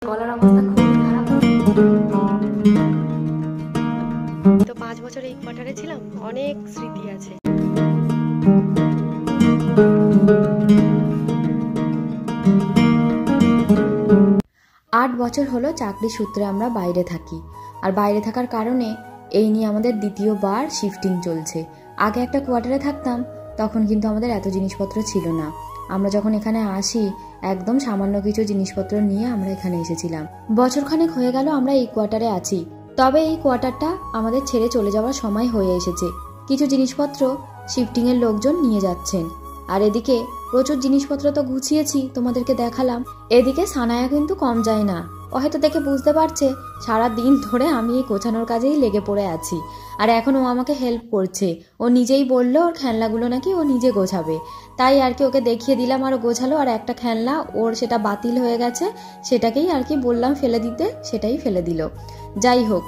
গলার অবস্থা খুবই খারাপ। তো 5 বছর এই কোয়ার্টারে ছিলাম, অনেক স্মৃতি আছে। 8 বছর হলো চাকরি সূত্রে আমরা বাইরে থাকি। আর বাইরে থাকার কারণে এই নিয়ে আমাদের দ্বিতীয়বার শিফটিং চলছে। আগে একটা কোয়ার্টারে থাকতাম, তখন কিন্তু আমাদের এত জিনিসপত্র ছিল না। আমরা যখন এখানে আসি একদম সামান্য কিছু জিনিসপত্র নিয়ে আমরা এখানে এসেছিলাম। বছরখানেক হয়ে গেল আমরা এই কোয়ার্টারে আছি। তবে এই কোয়ার্টারটা আমাদের ছেড়ে চলে যাওয়ার সময় হয়ে এসেছে। কিছু জিনিসপত্র শিফটিংয়ের লোকজন নিয়ে যাচ্ছেন। আর এদিকে প্রচুর জিনিসপত্র তো গুছিয়েছি, তোমাদেরকে দেখালাম। এদিকে সানায়া কিন্তু কম যায় না। ও হয়তো দেখে বুঝতে পারছে সারা দিন ধরে আমি এই গোছানোর কাজেই লেগে পড়ে আছি। আর এখন ও আমাকে হেল্প করছে। ও নিজেই বললো ওর খেলনাগুলো নাকি ও নিজে গোছাবে। তাই আর কি ওকে দেখিয়ে দিলাম আর ও গোছালো। আর একটা খেলনা ওর সেটা বাতিল হয়ে গেছে, সেটাকেই আর কি বললাম ফেলে দিতে, সেটাই ফেলে দিল। যাই হোক,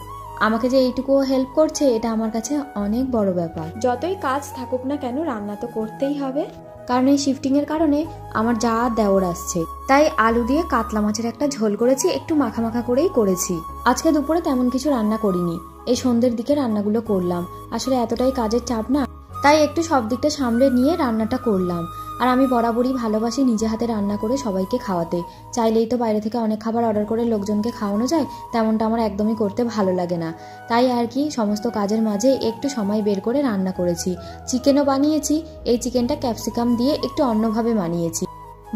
আমাকে যে এইটুকু হেল্প করছে এটা আমার কাছে অনেক বড় ব্যাপার। যতই কাজ থাকুক না কেন, রান্না তো করতেই হবে। কারণ এই শিফটিংয়ের কারণে আমার যা দেওর আসছে। তাই আলু দিয়ে কাতলা মাছের একটা ঝোল করেছি, একটু মাখা মাখা করেই করেছি। আজকে দুপুরে তেমন কিছু রান্না করিনি, এই সন্ধ্যের দিকে রান্নাগুলো করলাম। আসলে এতটাই কাজের চাপ না, তাই একটু সব দিকটা সামলে নিয়ে রান্নাটা করলাম। আর আমি বরাবরই ভালোবাসি নিজে হাতে রান্না করে সবাইকে খাওয়াতে। চাইলেই তো বাইরে থেকে অনেক খাবার অর্ডার করে লোকজনকে খাওয়ানো যায়, তেমনটা আমার একদমই করতে ভালো লাগে না। তাই আর কি সমস্ত কাজের মাঝে একটু সময় বের করে রান্না করেছি। চিকেনও বানিয়েছি, এই চিকেনটা ক্যাপসিকাম দিয়ে একটু অন্যভাবে বানিয়েছি।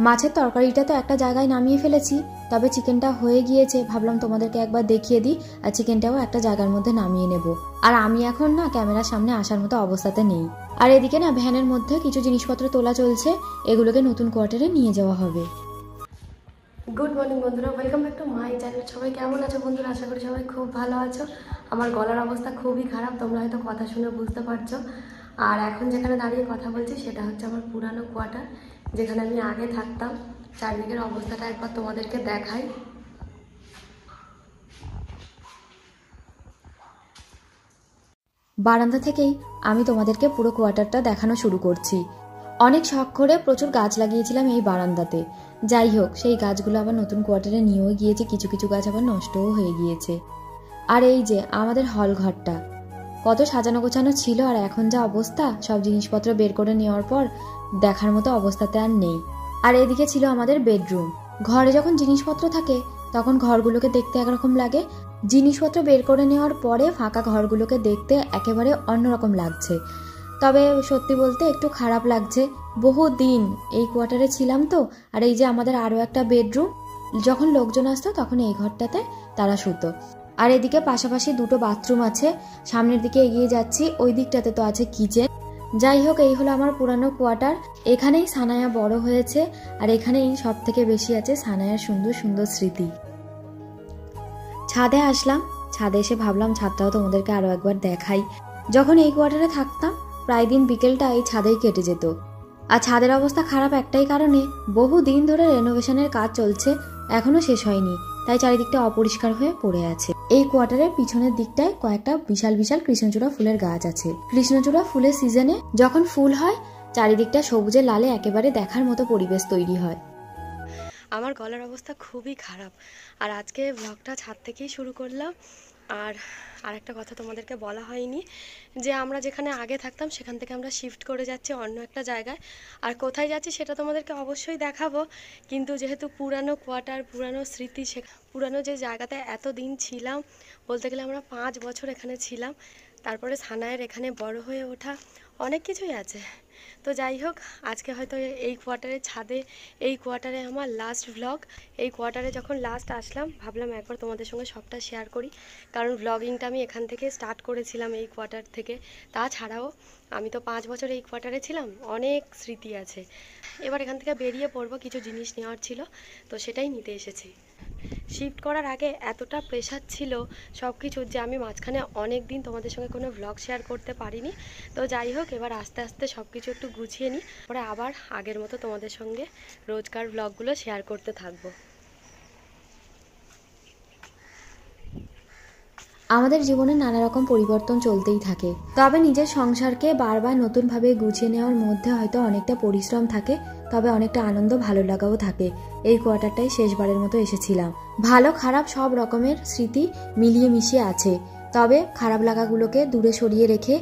মাছের তরকারিটা তো একটা জায়গায় নামিয়ে ফেলেছি, তবে চিকেনটা হয়ে গিয়েছে, ভাবলাম তোমাদেরকে একবার দেখিয়ে দিই। আর চিকেনটাও একটা জায়গার মধ্যে নামিয়ে নেব। আর আমি এখন না ক্যামেরার সামনে আসার মতো অবস্থাতে নেই। আর এদিকে না ভ্যানের মধ্যে কিছু জিনিসপত্র তোলা চলছে, এগুলোকে নতুন কোয়ার্টারে নিয়ে যাওয়া হবে। গুড মর্নিং বন্ধুরা, welcome back to my channel. সবাই কেমন আছো বন্ধুরা? আশা করি সবাই খুব ভালো আছো। আমার গলার অবস্থা খুবই খারাপ, তোমরা হয়তো কথা শুনে বুঝতে পারছো। আর এখন যেখানে দাঁড়িয়ে কথা বলছি সেটা হচ্ছে আমার পুরানো কোয়ার্টার, যেখানে আমি আগে থাকতাম। চারদিকের অবস্থাটা একবার তোমাদেরকে দেখাই। বারান্দা থেকেই আমি তোমাদেরকে পুরো কোয়ার্টারটা দেখানো শুরু করছি। অনেক শখ করে প্রচুর গাছ লাগিয়েছিলাম এই বারান্দাতে। যাই হোক, সেই গাছগুলো আবার নতুন কোয়ার্টারে নিয়েও গিয়েছে, কিছু কিছু গাছ আবার নষ্টও হয়ে গিয়েছে। আর এই যে আমাদের হল ঘরটা কত সাজানো গোছানো ছিল, আর এখন যা অবস্থা, সব জিনিসপত্র বের করে নেওয়ার পর দেখার মতো অবস্থাতে আর নেই। আর এদিকে ছিল আমাদের বেডরুম। ঘরে যখন জিনিসপত্র থাকে তখন ঘরগুলোকে দেখতে একরকম লাগে, জিনিসপত্র বের করে নেওয়ার পরে ফাঁকা ঘরগুলোকে দেখতে একেবারে অন্যরকম লাগছে। তবে সত্যি বলতে একটু খারাপ লাগছে, বহু দিন এই কোয়ার্টারে ছিলাম তো। আর এই যে আমাদের আরও একটা বেডরুম, যখন লোকজন আসতো তখন এই ঘরটাতে তারা শুতো। আর এদিকে পাশাপাশি দুটো বাথরুম আছে। সামনের দিকে এগিয়ে যাচ্ছি, ওই দিকটাতে তো আছে কিচেন। যাই হোক, এই হলো আমার পুরানো কোয়ার্টার। এখানেই সানায়া বড় হয়েছে, আর এখানেই সব থেকে বেশি আছে সানায়ার সুন্দর সুন্দর স্মৃতি। ছাদে আসলাম, ছাদে এসে ভাবলাম ছাদটাও তোমাদেরকে আরো একবার দেখাই। যখন এই কোয়ার্টারে থাকতাম প্রায় দিন বিকেলটা এই ছাদেই কেটে যেত। আর ছাদের অবস্থা খারাপ একটাই কারণে, বহু দিন ধরে রেনোভেশনের কাজ চলছে, এখনো শেষ হয়নি, তাই চারিদিকটা অপরিষ্কার হয়ে পড়ে আছে। এই কোয়ার্টারের পিছনের দিকটায় কয়েকটা বিশাল বিশাল কৃষ্ণচূড়া ফুলের গাছ আছে। কৃষ্ণচূড়া ফুলের সিজনে যখন ফুল হয় চারিদিকটা সবুজে লালে একেবারে দেখার মতো পরিবেশ তৈরি হয়। আমার গলার অবস্থা খুবই খারাপ, আর আজকে ব্লগটা ছাদ থেকেই শুরু করলাম। আর একটা কথা তোমাদেরকে বলা হয়নি, যে আমরা যেখানে আগে থাকতাম সেখান থেকে আমরা শিফট করে যাচ্ছি অন্য একটা জায়গায়। আর কোথায় যাচ্ছি সেটা তোমাদেরকে অবশ্যই দেখাবো। কিন্তু যেহেতু পুরানো কোয়ার্টার, পুরানো স্মৃতি, পুরানো যে জায়গাতে এত দিন ছিলাম, বলতে গেলে আমরা 5 বছর এখানে ছিলাম। তারপরে সানায়ের এখানে বড় হয়ে ওঠা, অনেক কিছুই আছে। তো যাই হোক, আজকে হয়তো এই কোয়ার্টারের ছাদে, এই কোয়ার্টারে আমার লাস্ট ভ্লগ। এই কোয়ার্টারে যখন লাস্ট আসলাম ভাবলাম একবার তোমাদের সঙ্গে সবটা শেয়ার করি, কারণ ভ্লগিংটা আমি এখান থেকে স্টার্ট করেছিলাম, এই কোয়ার্টার থেকে। তাছাড়াও আমি তো 5 বছর এই কোয়ার্টারে ছিলাম, অনেক স্মৃতি আছে। এবার এখান থেকে বেরিয়ে পড়বো, কিছু জিনিস নেওয়ার ছিল তো সেটাই নিতে এসেছি। শিফট করার আগে এতটা প্রেশার ছিল সব কিছুর, যে আমি মাঝখানে অনেক দিন তোমাদের সঙ্গে কোনো ভ্লগ শেয়ার করতে পারিনি। তো যাই হোক, এবার আস্তে আস্তে সব কিছু একটু গুছিয়ে নিই, পরে আবার আগের মতো তোমাদের সঙ্গে রোজকার ভ্লগগুলো শেয়ার করতে থাকবো। আমাদের জীবনে নানা রকম পরিবর্তন চলতেই থাকে, তবে নিজের সংসারকে বারবার নতুনভাবে গুছিয়ে নেওয়ার মধ্যে হয়তো অনেকটা পরিশ্রম থাকে, তবে অনেকটা আনন্দ ভালো লাগাও থাকে। এই কোয়ার্টারটাই শেষবারের মতো এসেছিলাম। ভালো খারাপ সব রকমের স্মৃতি মিলিয়ে মিশিয়ে আছে, তবে খারাপ লাগাগুলোকে দূরে সরিয়ে রেখে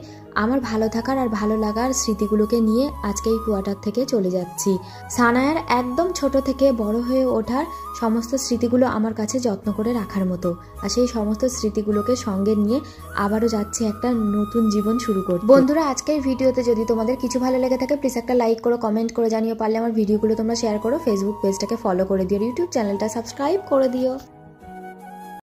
আমার ভালো থাকার আর ভালো লাগার স্মৃতিগুলোকে নিয়ে আজকে এই কোয়ার্টার থেকে চলে যাচ্ছি। সানায়ার একদম ছোট থেকে বড় হয়ে ওঠার সমস্ত স্মৃতিগুলো আমার কাছে যত্ন করে রাখার মতো, আর সেই সমস্ত স্মৃতিগুলোকে সঙ্গে নিয়ে আবারও যাচ্ছি একটা নতুন জীবন শুরু করতে। বন্ধুরা, আজকের ভিডিওতে যদি তোমাদের কিছু ভালো লেগে থাকে প্লিজ একটা লাইক করো, কমেন্ট করে জানিও, পারলে আমার ভিডিওগুলো তোমরা শেয়ার করো, ফেসবুক পেজটাকে ফলো করে দিও, ইউটিউব চ্যানেলটা সাবস্ক্রাইব করে দিও।